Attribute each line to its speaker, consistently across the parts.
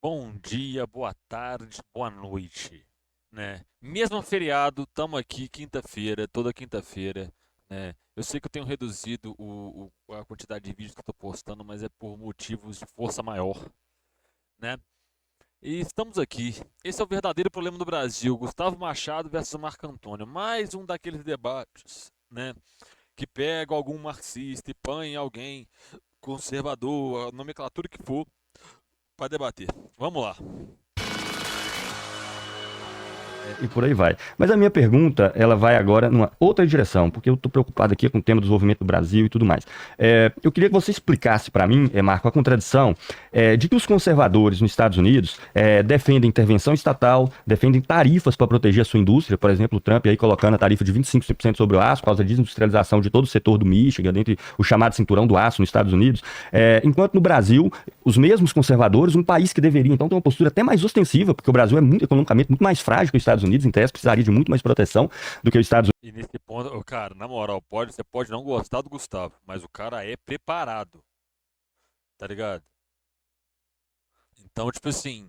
Speaker 1: Bom dia, boa tarde, boa noite, né? Mesmo feriado, estamos aqui quinta-feira, toda quinta-feira, né? Eu sei que eu tenho reduzido a quantidade de vídeos que eu estou postando, mas é por motivos de força maior, né? E estamos aqui. Esse é o verdadeiro problema do Brasil. Gustavo Machado versus Marco Antônio. Mais um daqueles debates, né? Que pega algum marxista e põe alguém conservador, a nomenclatura que for, para debater. Vamos lá.
Speaker 2: E por aí vai. Mas a minha pergunta, ela vai agora numa outra direção, porque eu estou preocupado aqui com o tema do desenvolvimento do Brasil e tudo mais. Eu queria que você explicasse para mim, Marco, a contradição de que os conservadores nos Estados Unidos defendem intervenção estatal, defendem tarifas para proteger a sua indústria, por exemplo, o Trump aí colocando a tarifa de 25% sobre o aço, por causa da desindustrialização de todo o setor do Michigan, dentre o chamado cinturão do aço nos Estados Unidos, enquanto no Brasil, os mesmos conservadores, um país que deveria então ter uma postura até mais ostensiva, porque o Brasil é muito economicamente muito mais frágil que os Estados Unidos, em tese precisaria de muito mais proteção do que os Estados Unidos.
Speaker 1: E nesse ponto, ô, cara, na moral, você pode não gostar do Gustavo, mas o cara é preparado, tá ligado? Então, tipo assim,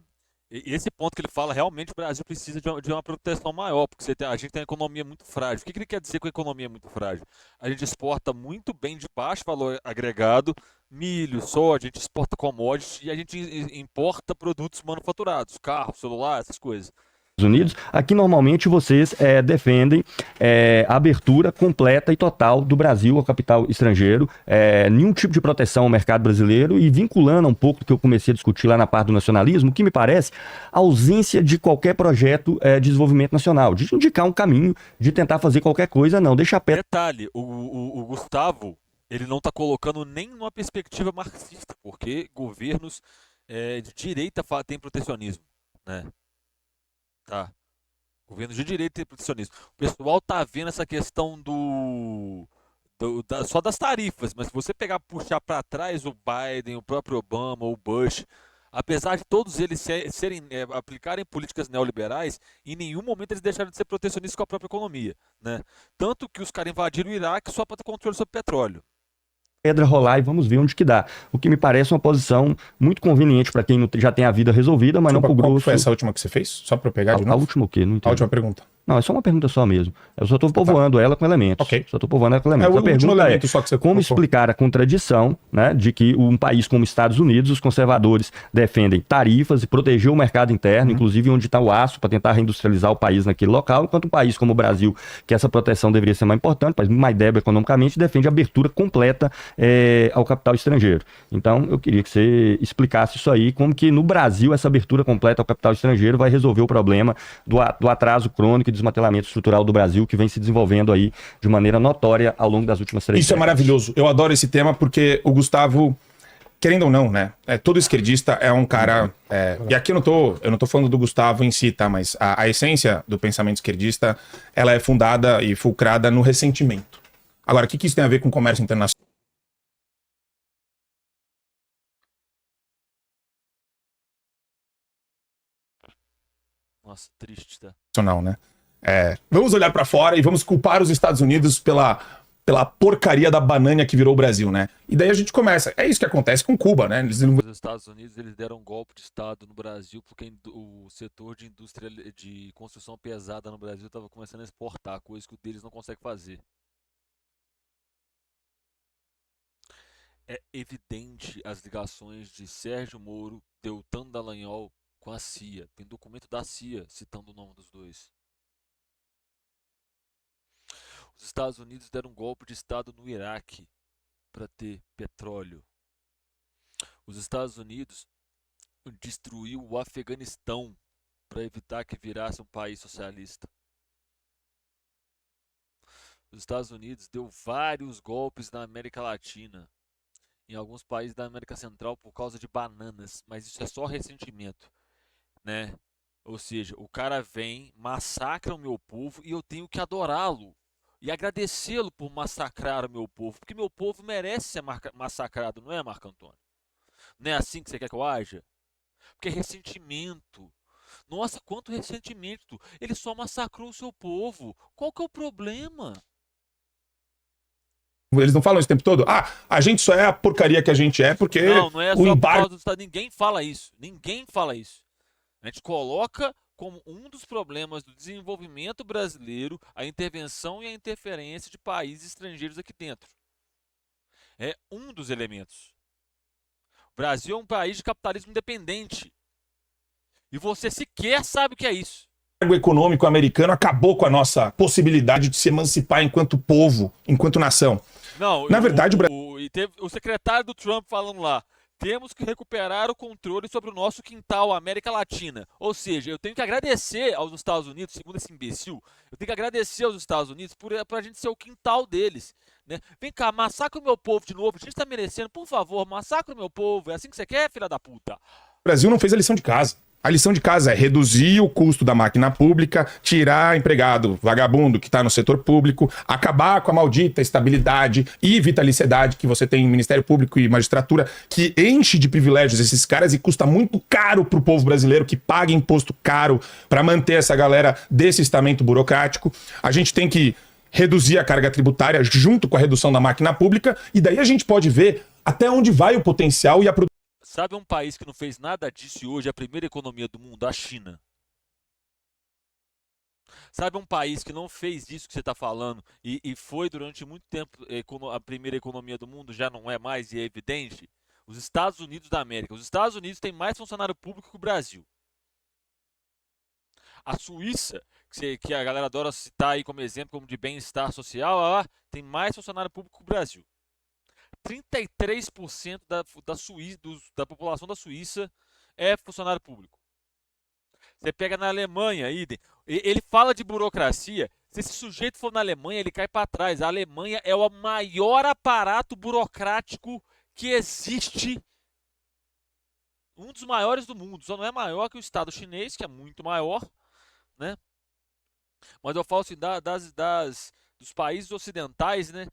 Speaker 1: esse ponto que ele fala, realmente o Brasil precisa de uma proteção maior, porque a gente tem uma economia muito frágil. O que ele quer dizer com economia muito frágil? A gente exporta muito bem de baixo valor agregado, milho, soja, a gente exporta commodities e a gente importa produtos manufaturados, carro, celular, essas coisas, né?
Speaker 2: Unidos, aqui normalmente vocês defendem a abertura completa e total do Brasil ao capital estrangeiro, nenhum tipo de proteção ao mercado brasileiro e vinculando um pouco do que eu comecei a discutir lá na parte do nacionalismo, que me parece a ausência de qualquer projeto de desenvolvimento nacional, de indicar um caminho, de tentar fazer qualquer coisa, não, deixa a pedra.
Speaker 1: Detalhe, o Gustavo, ele não está colocando nem numa perspectiva marxista, porque governos de direita têm protecionismo, né? Tá. Governos de direita têm protecionismo. O pessoal tá vendo essa questão só das tarifas, mas se você pegar puxar para trás o Biden, o próprio Obama, o Bush, apesar de todos eles aplicarem políticas neoliberais, em nenhum momento eles deixaram de ser protecionistas com a própria economia, né? Tanto que os caras invadiram o Iraque só para ter controle sobre petróleo.
Speaker 2: Pedra rolar e vamos ver onde que dá. O que me parece uma posição muito conveniente para quem já tem a vida resolvida, mas não
Speaker 3: Desculpa,
Speaker 2: pro
Speaker 3: qual que foi
Speaker 2: grosso.
Speaker 3: essa última que você fez? Só para eu pegar de
Speaker 2: A
Speaker 3: novo?
Speaker 2: última o quê? Não
Speaker 3: A
Speaker 2: entendi.
Speaker 3: última pergunta.
Speaker 2: Não, é só uma pergunta só mesmo. Eu só estou
Speaker 3: Ah, tá.
Speaker 2: povoando ela com elementos.
Speaker 3: Ok.
Speaker 2: Só estou povoando ela com
Speaker 3: É o
Speaker 2: elementos. A
Speaker 3: último
Speaker 2: pergunta é
Speaker 3: elemento só que você
Speaker 2: como
Speaker 3: colocou.
Speaker 2: explicar a contradição, né, de que um país como os Estados Unidos, os conservadores defendem tarifas e proteger o mercado interno,
Speaker 3: Uhum.
Speaker 2: inclusive onde está o aço, para tentar reindustrializar o país naquele local, enquanto um país como o Brasil, que essa proteção deveria ser mais importante, mas mais débil economicamente, defende a abertura completa ao capital estrangeiro. Então, eu queria que você explicasse isso aí, como que no Brasil essa abertura completa ao capital estrangeiro vai resolver o problema do atraso crônico e desmantelamento estrutural do Brasil que vem se desenvolvendo aí de maneira notória ao longo das últimas 3
Speaker 3: Isso é
Speaker 2: décadas.
Speaker 3: maravilhoso. Eu adoro esse tema porque o Gustavo, querendo ou não, né? Todo esquerdista é um cara. E aqui eu não tô falando do Gustavo em si, tá? Mas a essência do pensamento esquerdista, ela é fundada e fulcrada no ressentimento. Agora, o que isso tem a ver com comércio internacional?
Speaker 1: Nossa, triste, tá?
Speaker 3: Né? Vamos olhar para fora e vamos culpar os Estados Unidos pela porcaria da banana que virou o Brasil, né? E daí a gente começa. É isso que acontece com Cuba, né?
Speaker 1: Os Estados Unidos eles deram um golpe de Estado no Brasil porque o setor de indústria de construção pesada no Brasil estava começando a exportar, coisa que o deles não consegue fazer. É evidente as ligações de Sérgio Moro, Deltan Dallagnol com a CIA. Tem documento da CIA citando o nome dos dois. Os Estados Unidos deram um golpe de Estado no Iraque para ter petróleo. Os Estados Unidos destruiu o Afeganistão para evitar que virasse um país socialista. Os Estados Unidos deu vários golpes na América Latina, em alguns países da América Central por causa de bananas, mas isso é só ressentimento, né? Ou seja, o cara vem, massacra o meu povo e eu tenho que adorá-lo e agradecê-lo por massacrar o meu povo, porque meu povo merece ser massacrado, não é, Marco Antônio? Não é assim que você quer que eu haja? Porque é ressentimento. Nossa, quanto ressentimento! Ele só massacrou o seu povo. Qual que é o problema?
Speaker 3: Eles não falam isso o tempo todo? Ah, a gente só é a porcaria que a gente é porque
Speaker 1: Não é
Speaker 3: o
Speaker 1: só por
Speaker 3: embargo...
Speaker 1: causa dos Estados Unidos. Ninguém fala isso. Ninguém fala isso. A gente coloca como um dos problemas do desenvolvimento brasileiro a intervenção e a interferência de países estrangeiros aqui dentro. É um dos elementos. O Brasil é um país de capitalismo independente. E você sequer sabe o que é isso.
Speaker 3: O econômico americano acabou com a nossa possibilidade de se emancipar enquanto povo, enquanto nação.
Speaker 1: Não,
Speaker 3: Na verdade,
Speaker 1: e teve o secretário do Trump falando lá, temos que recuperar o controle sobre o nosso quintal, a América Latina. Ou seja, eu tenho que agradecer aos Estados Unidos, segundo esse imbecil, eu tenho que agradecer aos Estados Unidos por a gente ser o quintal deles. Né? Vem cá, massacra o meu povo de novo, a gente está merecendo, por favor, massacra o meu povo, é assim que você quer, filha da puta?
Speaker 3: O Brasil não fez a lição de casa. A lição de casa é reduzir o custo da máquina pública, tirar empregado vagabundo que está no setor público, acabar com a maldita estabilidade e vitaliciedade que você tem em Ministério Público e magistratura, que enche de privilégios esses caras e custa muito caro para o povo brasileiro, que paga imposto caro para manter essa galera desse estamento burocrático. A gente tem que reduzir a carga tributária junto com a redução da máquina pública, e daí a gente pode ver até onde vai o potencial e a produção.
Speaker 1: Sabe um país que não fez nada disso e hoje é a primeira economia do mundo? A China. Sabe um país que não fez isso que você está falando e foi durante muito tempo a primeira economia do mundo, já não é mais e é evidente? Os Estados Unidos da América. Os Estados Unidos têm mais funcionário público que o Brasil. A Suíça, que a galera adora citar aí como exemplo como de bem-estar social, tem mais funcionário público que o Brasil. 33% da população da Suíça é funcionário público. Você pega na Alemanha, idem. Ele fala de burocracia. Se esse sujeito for na Alemanha, ele cai para trás. A Alemanha é o maior aparato burocrático que existe. Um dos maiores do mundo. Só não é maior que o Estado chinês, que é muito maior, né? Mas eu falo assim, dos países ocidentais, né?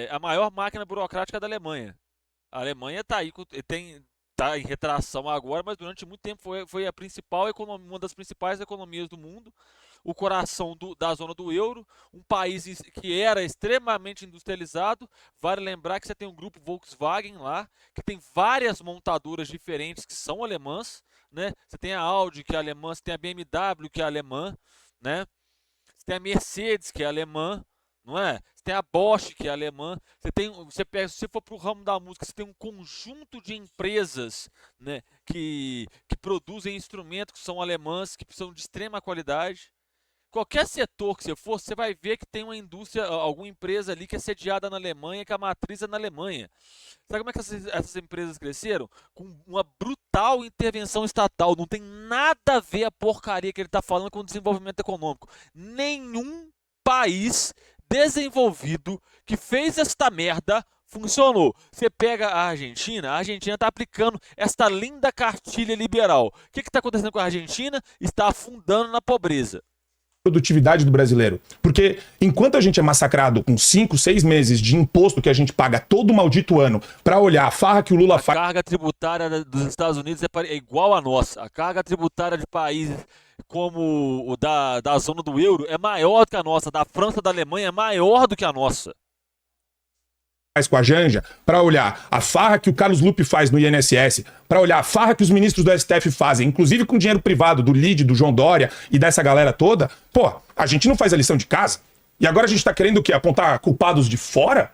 Speaker 1: A maior máquina burocrática da Alemanha. A Alemanha está aí, tá em retração agora, mas durante muito tempo foi a principal economia, uma das principais economias do mundo, o coração da zona do euro, um país que era extremamente industrializado. Vale lembrar que você tem um grupo Volkswagen lá, que tem várias montadoras diferentes que são alemãs, né? Você tem a Audi, que é alemã, você tem a BMW, que é alemã, né? Você tem a Mercedes, que é alemã, não é? Você tem a Bosch, que é alemã. Se você for para o ramo da música, você tem um conjunto de empresas, né, que produzem instrumentos que são alemãs, que são de extrema qualidade. Qualquer setor que você for, você vai ver que tem uma indústria, alguma empresa ali que é sediada na Alemanha, que a matriz é na Alemanha. Sabe como é que essas empresas cresceram? Com uma brutal intervenção estatal. Não tem nada a ver a porcaria que ele está falando com o desenvolvimento econômico. Nenhum país desenvolvido que fez esta merda funcionou. Você pega a Argentina está aplicando esta linda cartilha liberal. O que está acontecendo com a Argentina? Está afundando na pobreza.
Speaker 3: Produtividade do brasileiro. Porque enquanto a gente é massacrado com 5, 6 meses de imposto que a gente paga todo maldito ano para olhar a farra que o Lula faz.
Speaker 1: A carga tributária dos Estados Unidos é igual à nossa. A carga tributária de países como o da zona do euro é maior do que a nossa. Da França, da Alemanha é maior do que a nossa.
Speaker 3: Com a Janja, para olhar a farra que o Carlos Lupe faz no INSS, para olhar a farra que os ministros do STF fazem, inclusive com dinheiro privado do Lide, do João Dória e dessa galera toda, pô, a gente não faz a lição de casa? E agora a gente tá querendo o quê? Apontar culpados de fora?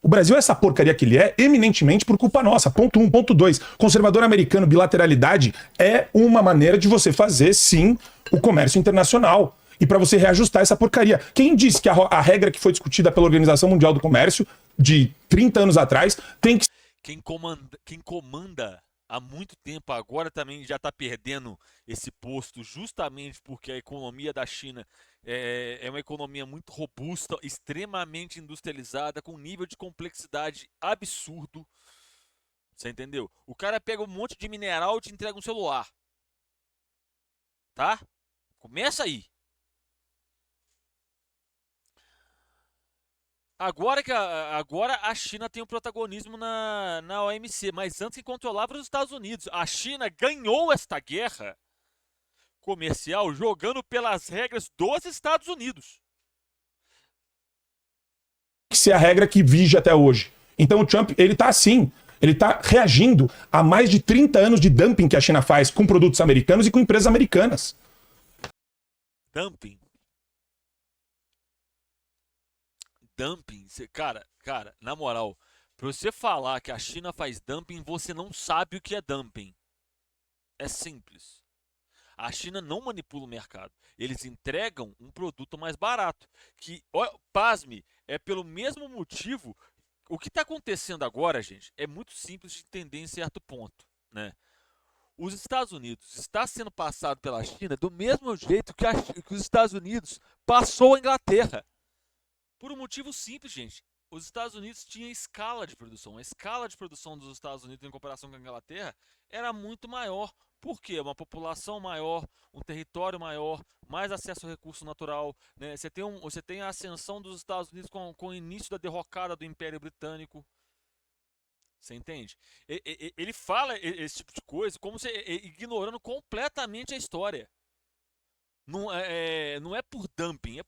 Speaker 3: O Brasil é essa porcaria que ele é eminentemente por culpa nossa. Ponto 1. Ponto 2. Conservador americano, bilateralidade é uma maneira de você fazer, sim, o comércio internacional. E para você reajustar essa porcaria. Quem disse que a regra que foi discutida pela Organização Mundial do Comércio de 30 anos atrás tem que...
Speaker 1: Quem comanda há muito tempo agora também já está perdendo esse posto, justamente porque a economia da China é uma economia muito robusta, extremamente industrializada, com um nível de complexidade absurdo. Você entendeu? O cara pega um monte de mineral e te entrega um celular. Tá? Começa aí. Agora a China tem o protagonismo na OMC, mas antes que controlava os Estados Unidos. A China ganhou esta guerra comercial jogando pelas regras dos Estados Unidos.
Speaker 3: que ser a regra que vige até hoje. Então o Trump, ele tá assim, ele tá reagindo a mais de 30 anos de dumping que a China faz com produtos americanos e com empresas americanas.
Speaker 1: Dumping. Dumping. Cara, na moral, pra você falar que a China faz dumping, você não sabe o que é dumping. É simples. A China não manipula o mercado. Eles entregam um produto mais barato. Que, pasme, é pelo mesmo motivo. O que está acontecendo agora, gente, é muito simples de entender em certo ponto, né? Os Estados Unidos está sendo passado pela China do mesmo jeito que os Estados Unidos passou a Inglaterra. Por um motivo simples, gente. Os Estados Unidos tinham escala de produção. A escala de produção dos Estados Unidos em comparação com a Inglaterra era muito maior. Por quê? Uma população maior, um território maior, mais acesso ao recurso natural, né? Você tem a ascensão dos Estados Unidos com o início da derrocada do Império Britânico. Você entende? Ele fala esse tipo de coisa como se ignorando completamente a história. Não é por dumping, é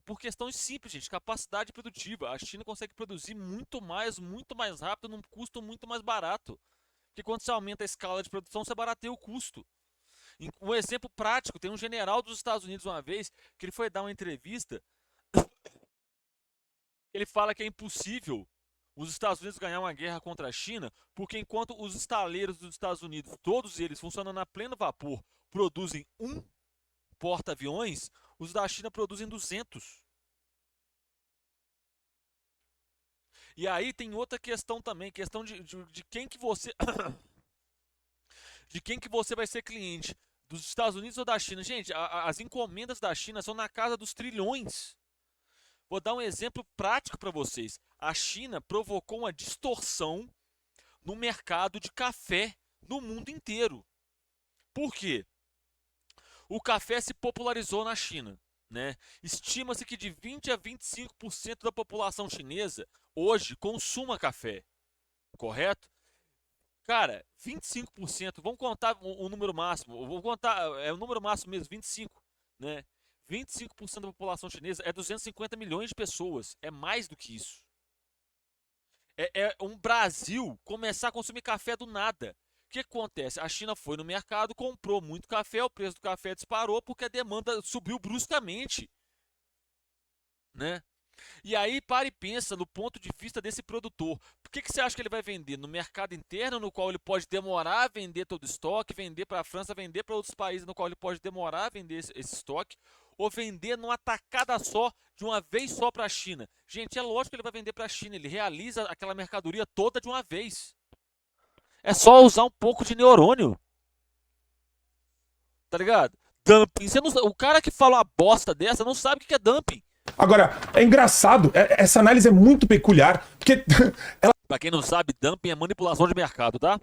Speaker 1: por questões simples, gente. Capacidade produtiva. A China consegue produzir muito mais rápido, num custo muito mais barato. Porque quando você aumenta a escala de produção, você barateia o custo. Um exemplo prático, tem um general dos Estados Unidos uma vez, que ele foi dar uma entrevista, ele fala que é impossível os Estados Unidos ganhar uma guerra contra a China, porque enquanto os estaleiros dos Estados Unidos, todos eles funcionando a pleno vapor, produzem um porta-aviões, os da China produzem 200. E aí tem outra questão também, questão de quem que você de quem que você vai ser cliente, dos Estados Unidos ou da China. Gente, as encomendas da China são na casa dos trilhões. Vou dar um exemplo prático para vocês. A China provocou uma distorção no mercado de café no mundo inteiro. Por quê? O café se popularizou na China, né? Estima-se que de 20 a 25% da população chinesa hoje consuma café, correto? Cara, 25%, vamos contar o número máximo, vou contar, é o número máximo mesmo, 25, né? 25% da população chinesa é 250 milhões de pessoas, é mais do que isso. É um Brasil começar a consumir café do nada. O que acontece? A China foi no mercado, comprou muito café, o preço do café disparou porque a demanda subiu bruscamente, né? E aí para e pensa no ponto de vista desse produtor. Por que você acha que ele vai vender? No mercado interno, no qual ele pode demorar a vender todo o estoque, vender para a França, vender para outros países, no qual ele pode demorar a vender esse estoque, ou vender numa tacada só, de uma vez só para a China? Gente, é lógico que ele vai vender para a China, ele realiza aquela mercadoria toda de uma vez. É só usar um pouco de neurônio. Tá ligado? Dumping. O cara que fala uma bosta dessa não sabe o que é dumping.
Speaker 3: Agora, é engraçado, essa análise é muito peculiar, porque
Speaker 1: Pra quem não sabe, dumping é manipulação de mercado, tá?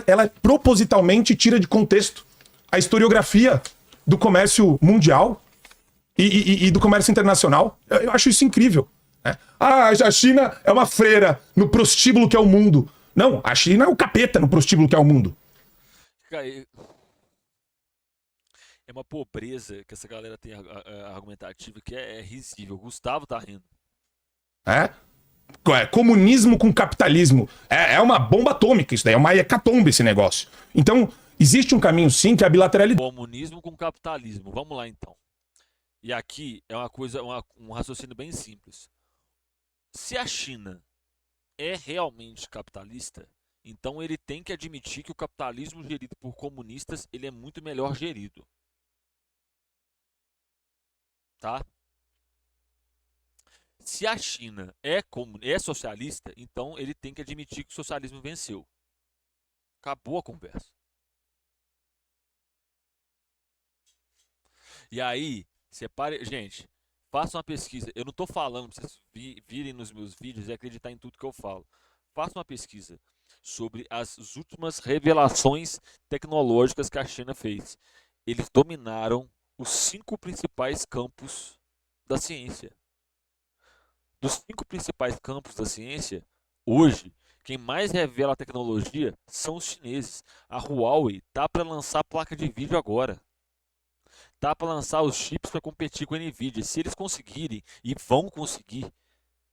Speaker 3: ela propositalmente tira de contexto a historiografia do comércio mundial e do comércio internacional. Eu acho isso incrível, né? A China é uma freira no prostíbulo que é o mundo. Não, a China é o capeta no prostíbulo que é o mundo.
Speaker 1: É uma pobreza que essa galera tem argumentativa que é risível. O Gustavo tá rindo.
Speaker 3: Comunismo com capitalismo. É uma bomba atômica isso daí, é uma hecatombe esse negócio. Então, existe um caminho sim que é a bilateralidade.
Speaker 1: Comunismo com capitalismo. Vamos lá então. E aqui é um raciocínio bem simples. Se a China é realmente capitalista, então ele tem que admitir que o capitalismo gerido por comunistas, ele é muito melhor gerido. Tá? Se a China é socialista, então ele tem que admitir que o socialismo venceu. Acabou a conversa. E aí, separe, gente, faça uma pesquisa. Eu não estou falando para vocês virem nos meus vídeos e acreditar em tudo que eu falo. Faça uma pesquisa sobre as últimas revelações tecnológicas que a China fez. Eles dominaram os 5 principais campos da ciência. Dos 5 principais campos da ciência, hoje, quem mais revela a tecnologia são os chineses. A Huawei tá para lançar placa de vídeo agora. Tá para lançar os chips para competir com a Nvidia. Se eles conseguirem, e vão conseguir,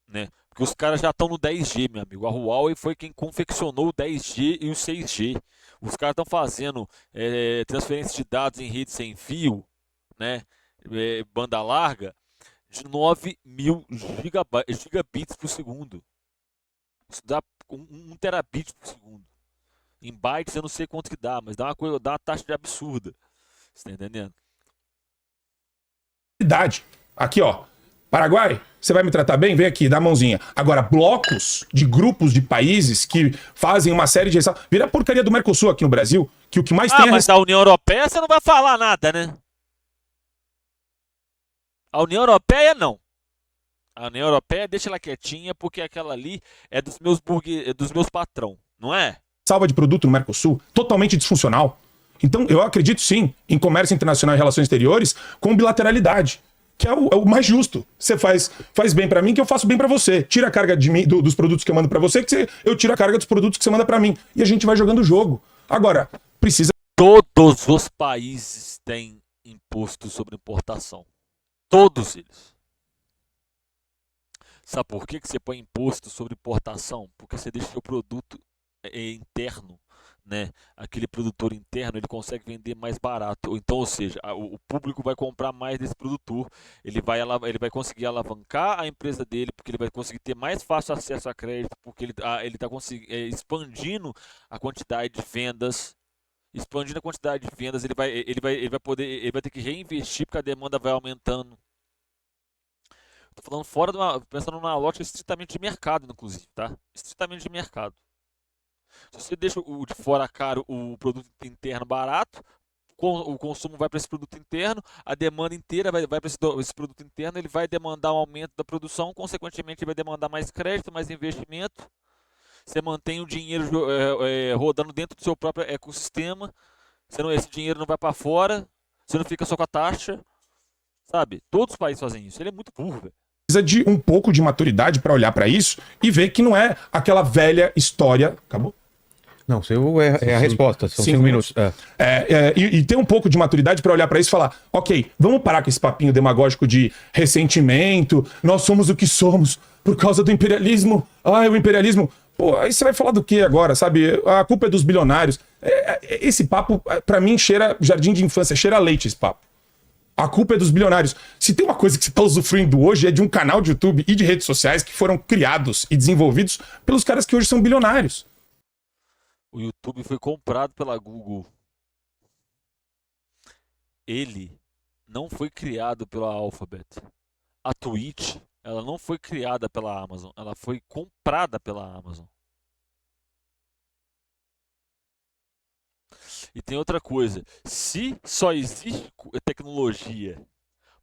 Speaker 1: né? Porque os caras já estão no 10G, meu amigo. A Huawei foi quem confeccionou o 10G e o 6G. Os caras estão fazendo transferência de dados em rede sem fio, né? Banda larga, de 9.000 gigabits por segundo. Isso dá 1 terabit por segundo. Em bytes eu não sei quanto que dá, mas dá uma taxa de absurda. Você tá entendendo?
Speaker 3: Aqui, ó. Paraguai, você vai me tratar bem? Vem aqui, dá a mãozinha. Agora, blocos de grupos de países que fazem uma série de... Vira a porcaria do Mercosul aqui no Brasil, que o que mais tem...
Speaker 1: Mas da União Europeia você não vai falar nada, né? A União Europeia não. A União Europeia deixa ela quietinha porque aquela ali é dos meus patrão, não é?
Speaker 3: Salva de produto no Mercosul, totalmente disfuncional. Então, eu acredito sim em comércio internacional e relações exteriores com bilateralidade, que é o mais justo. Você faz bem pra mim, que eu faço bem pra você. Tira a carga de mim, dos produtos que eu mando pra você, eu tiro a carga dos produtos que você manda pra mim. E a gente vai jogando o jogo. Agora, precisa...
Speaker 1: Todos os países têm imposto sobre importação. Todos eles. Sabe por que você põe imposto sobre importação? Porque você deixa o produto interno, né? Aquele produtor interno, ele consegue vender mais barato. Então, ou seja, o público vai comprar mais desse produtor, ele vai conseguir alavancar a empresa dele, porque ele vai conseguir ter mais fácil acesso a crédito, porque ele está expandindo a quantidade de vendas. Expandindo a quantidade de vendas, ele vai ter que reinvestir porque a demanda vai aumentando. Estou falando pensando numa lógica estritamente de mercado, inclusive, tá? Estritamente de mercado. Se você deixa o de fora caro, o produto interno barato, o consumo vai para esse produto interno, a demanda inteira vai para esse produto interno, ele vai demandar um aumento da produção, consequentemente ele vai demandar mais crédito, mais investimento. Você mantém o dinheiro rodando dentro do seu próprio ecossistema, esse dinheiro não vai para fora, você não fica só com a taxa, sabe? Todos os países fazem isso, ele é muito burro, velho.
Speaker 3: Precisa de um pouco de maturidade para olhar para isso e ver que não é aquela velha história... Acabou?
Speaker 4: Não, seu é a resposta, são 5 minutos.
Speaker 3: E ter um pouco de maturidade para olhar para isso e falar, ok, vamos parar com esse papinho demagógico de ressentimento, nós somos o que somos por causa do imperialismo. O imperialismo... Pô, aí você vai falar do que agora, sabe? A culpa é dos bilionários. Esse papo, para mim, cheira jardim de infância, cheira leite esse papo. A culpa é dos bilionários. Se tem uma coisa que você está usufruindo hoje é de um canal de YouTube e de redes sociais que foram criados e desenvolvidos pelos caras que hoje são bilionários.
Speaker 1: O YouTube foi comprado pela Google. Ele não foi criado pela Alphabet. A Twitch, ela não foi criada pela Amazon. Ela foi comprada pela Amazon. E tem outra coisa. Se só existe tecnologia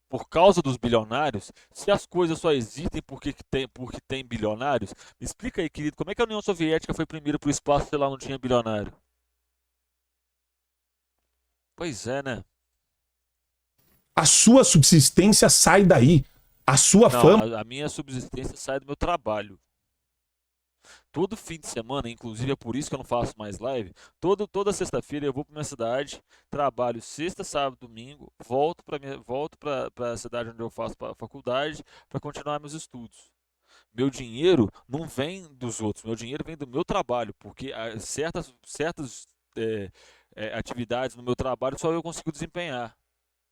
Speaker 1: por causa dos bilionários, se as coisas só existem porque tem bilionários, me explica aí, querido, como é que a União Soviética foi primeiro para o espaço se lá não tinha bilionário? Pois é, né?
Speaker 3: A sua subsistência sai daí. A sua fama...
Speaker 1: A minha subsistência sai do meu trabalho. Todo fim de semana, inclusive é por isso que eu não faço mais live, toda sexta-feira eu vou para minha cidade, trabalho sexta, sábado, domingo, volto para a cidade onde eu faço a faculdade para continuar meus estudos. Meu dinheiro não vem dos outros, meu dinheiro vem do meu trabalho, porque certas atividades no meu trabalho só eu consigo desempenhar.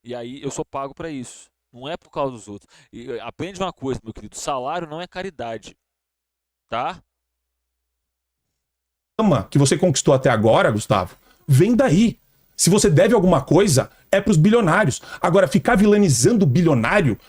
Speaker 1: E aí eu sou pago para isso. Não é por causa dos outros. E aprende uma coisa, meu querido, salário não é caridade, tá?
Speaker 3: Que você conquistou até agora, Gustavo, vem daí. Se você deve alguma coisa, é pros bilionários. Agora, ficar vilanizando o bilionário,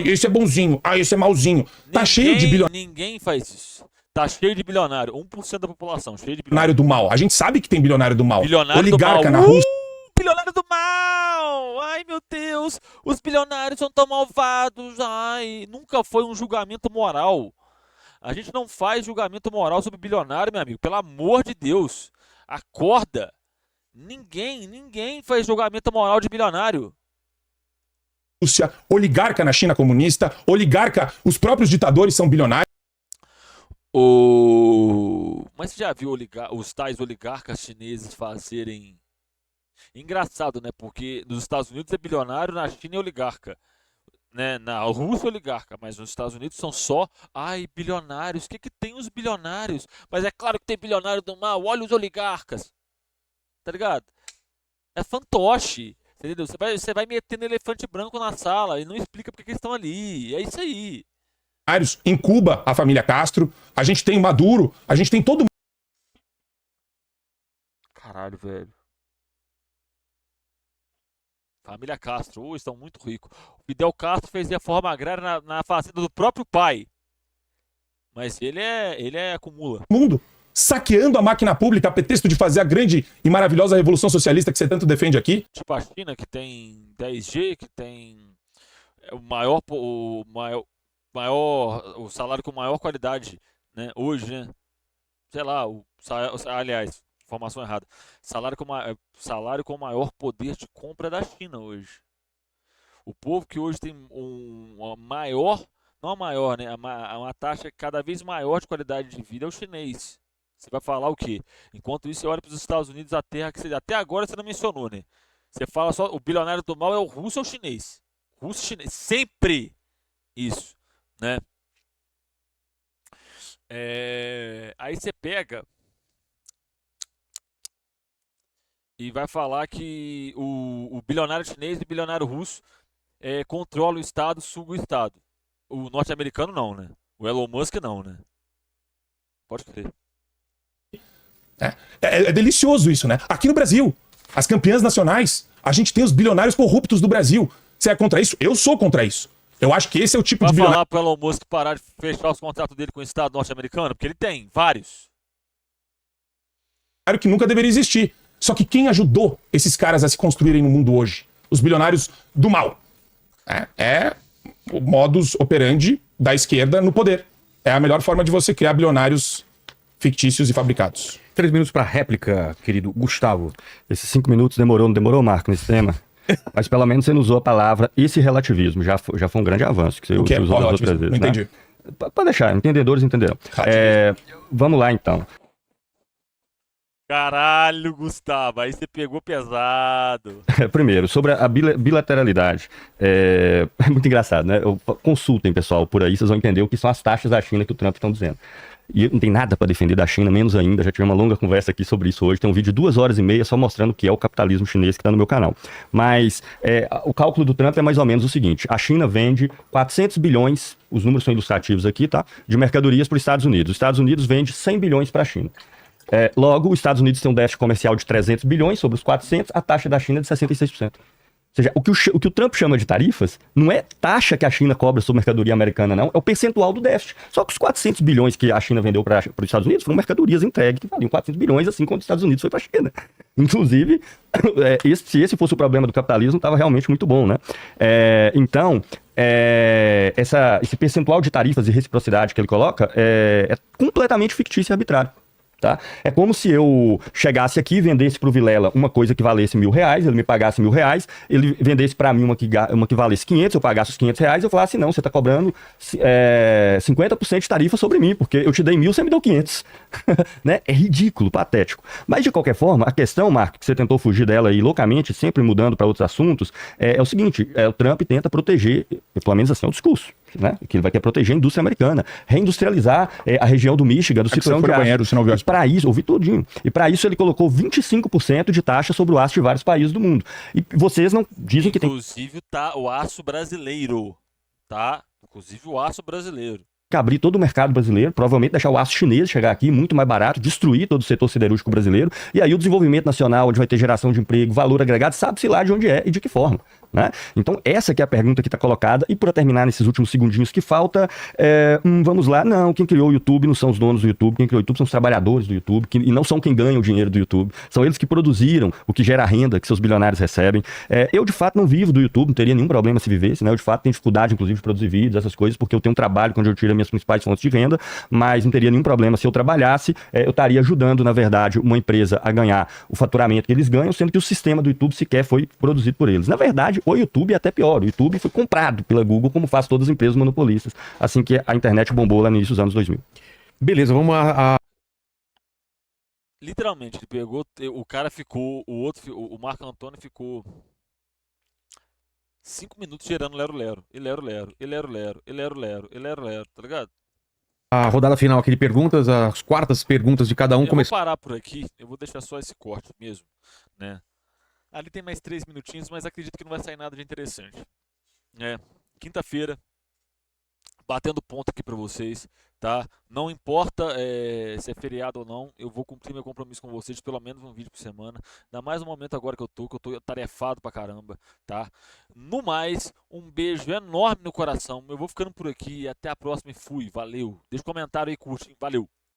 Speaker 3: esse é bonzinho, esse é malzinho. Tá cheio de bilionário.
Speaker 1: Ninguém faz isso. Tá cheio de bilionário. 1% da população, cheio de
Speaker 3: bilionário do mal. A gente sabe que tem bilionário do mal.
Speaker 1: Bilionário
Speaker 3: oligarca
Speaker 1: do mal.
Speaker 3: Na Rússia.
Speaker 1: Bilionário do mal! Ai, meu Deus! Os bilionários são tão malvados. Ai, nunca foi um julgamento moral. A gente não faz julgamento moral sobre bilionário, meu amigo. Pelo amor de Deus. Acorda. Ninguém faz julgamento moral de bilionário.
Speaker 3: Rússia, oligarca na China comunista, oligarca, os próprios ditadores são bilionários.
Speaker 1: Mas você já viu os tais oligarcas chineses fazerem... Engraçado, né? Porque nos Estados Unidos é bilionário, na China é oligarca. né, na Rússia oligarca, mas nos Estados Unidos são só, ai, bilionários. O que que tem os bilionários? Mas é claro que tem bilionário do mal, olha os oligarcas. Tá ligado? É fantoche. Entendeu? Você vai metendo elefante branco na sala e não explica porque que eles estão ali. É isso aí.
Speaker 3: Em Cuba, a família Castro, a gente tem o Maduro, a gente tem todo
Speaker 1: Caralho, velho. Família Castro, estão muito ricos. O Fidel Castro fez reforma agrária na fazenda do próprio pai. Mas ele acumula.
Speaker 3: mundo saqueando a máquina pública a pretexto de fazer a grande e maravilhosa revolução socialista que você tanto defende aqui.
Speaker 1: Tipo a China, que tem 10G, que tem o salário com maior qualidade, né? Hoje, né? Sei lá, aliás, informação errada. Salário com maior poder de compra da China hoje. O povo que hoje tem uma maior, não a maior, né? Uma taxa cada vez maior de qualidade de vida é o chinês. Você vai falar o quê? Enquanto isso, você olha para os Estados Unidos, a terra que até agora você não mencionou, né? Você fala só, o bilionário do mal é o russo ou o chinês? Russo e chinês. Sempre isso, né? Aí você pega e vai falar que o bilionário chinês e o bilionário russo controla o Estado, suga o Estado. O norte-americano não, né? O Elon Musk não, né? Pode crer.
Speaker 3: É delicioso isso, né? Aqui no Brasil, as campeãs nacionais, a gente tem os bilionários corruptos do Brasil. Você é contra isso? Eu sou contra isso. Eu acho que esse é o tipo
Speaker 1: Vai
Speaker 3: de bilionário
Speaker 1: falar pro Elon Musk parar de fechar os contratos dele com o Estado norte-americano? Porque ele tem vários.
Speaker 3: que nunca deveria existir. Só que quem ajudou esses caras a se construírem no mundo hoje? Os bilionários do mal. É o modus operandi da esquerda no poder. É a melhor forma de você criar bilionários fictícios e fabricados.
Speaker 4: 3 minutos para réplica, querido Gustavo.
Speaker 2: Esses 5 minutos demorou, não demorou, Marco, nesse tema? Mas pelo menos você não usou a palavra esse relativismo. Já foi um grande avanço que você
Speaker 3: O que é?
Speaker 2: usou das outras
Speaker 3: Não
Speaker 2: vezes.
Speaker 3: entendi.
Speaker 2: Né? Pode deixar, entendedores entenderão. Vamos lá então.
Speaker 1: Caralho, Gustavo, aí você pegou pesado.
Speaker 2: Primeiro, sobre a bilateralidade. É muito engraçado, né? Consultem, pessoal, por aí, vocês vão entender o que são as taxas da China que o Trump estão dizendo. E não tem nada para defender da China, menos ainda. Já tive uma longa conversa aqui sobre isso hoje. Tem um vídeo de 2 horas e meia só mostrando o que é o capitalismo chinês que está no meu canal. Mas o cálculo do Trump é mais ou menos o seguinte: a China vende 400 bilhões, os números são ilustrativos aqui, tá? De mercadorias para os Estados Unidos. Os Estados Unidos vende 100 bilhões para a China. Logo, os Estados Unidos têm um déficit comercial de 300 bilhões sobre os 400, a taxa da China é de 66%. Ou seja, o que o Trump chama de tarifas não é taxa que a China cobra sobre mercadoria americana, não. É o percentual do déficit. Só que os 400 bilhões que a China vendeu para os Estados Unidos foram mercadorias entregues que valiam 400 bilhões, assim como os Estados Unidos foi para a China. Inclusive, se esse fosse o problema do capitalismo, estava realmente muito bom, né? Então, esse percentual de tarifas e reciprocidade que ele coloca é completamente fictício e arbitrário. Tá? É como se eu chegasse aqui e vendesse para o Vilela uma coisa que valesse R$1.000, ele me pagasse R$1.000, ele vendesse para mim uma que valesse 500, eu pagasse os R$500, eu falasse, não, você está cobrando 50% de tarifa sobre mim, porque eu te dei 1.000, você me deu 500. Né? É ridículo, patético. Mas, de qualquer forma, a questão, Marco, que você tentou fugir dela aí loucamente, sempre mudando para outros assuntos, é o seguinte, o Trump tenta proteger, pelo menos assim é o discurso, né? Que ele vai querer proteger a indústria americana, reindustrializar a região do Michigan, do ciclone de aço. Para isso, ouvi tudinho. E para isso ele colocou 25% de taxa sobre o aço de vários países do mundo. E vocês não dizem que tem...
Speaker 1: Inclusive tá o aço brasileiro, tá? Inclusive o aço brasileiro.
Speaker 2: Que abrir todo o mercado brasileiro, provavelmente deixar o aço chinês chegar aqui muito mais barato, destruir todo o setor siderúrgico brasileiro, e aí o desenvolvimento nacional, onde vai ter geração de emprego, valor agregado, sabe-se lá de onde é e de que forma. Né? Então essa que é a pergunta que está colocada, e para terminar nesses últimos segundinhos que falta, vamos lá, não, quem criou o YouTube não são os donos do YouTube, quem criou o YouTube são os trabalhadores do YouTube, e não são quem ganha o dinheiro do YouTube, são eles que produziram o que gera a renda que seus bilionários recebem. Eu de fato não vivo do YouTube, não teria nenhum problema se vivesse, né? Eu de fato tenho dificuldade inclusive de produzir vídeos, essas coisas, porque eu tenho um trabalho onde eu tiro minhas principais fontes de renda, mas não teria nenhum problema se eu trabalhasse, eu estaria ajudando, na verdade, uma empresa a ganhar o faturamento que eles ganham, sendo que o sistema do YouTube sequer foi produzido por eles. Na verdade, o YouTube é até pior, o YouTube foi comprado pela Google, como faz todas as empresas monopolistas, assim que a internet bombou lá no início dos anos 2000.
Speaker 4: Beleza, vamos a...
Speaker 1: Literalmente, ele pegou, o cara ficou, o Marco Antônio ficou 5 minutos gerando lero-lero, e lero-lero, e lero-lero, e lero-lero, e lero-lero, tá ligado?
Speaker 4: a rodada final aqui de perguntas, as quartas perguntas de cada um
Speaker 1: Eu vou
Speaker 4: começou.
Speaker 1: parar por aqui, eu vou deixar só esse corte mesmo, né? Ali tem mais 3 minutinhos, mas acredito que não vai sair nada de interessante. Quinta-feira, batendo ponto aqui pra vocês, tá? Não importa se é feriado ou não, eu vou cumprir meu compromisso com vocês, pelo menos um vídeo por semana. Ainda mais no momento agora que eu tô tarefado pra caramba, tá? No mais, um beijo enorme no coração. Eu vou ficando por aqui e até a próxima e fui. Valeu. Deixa um comentário aí, curte. Valeu.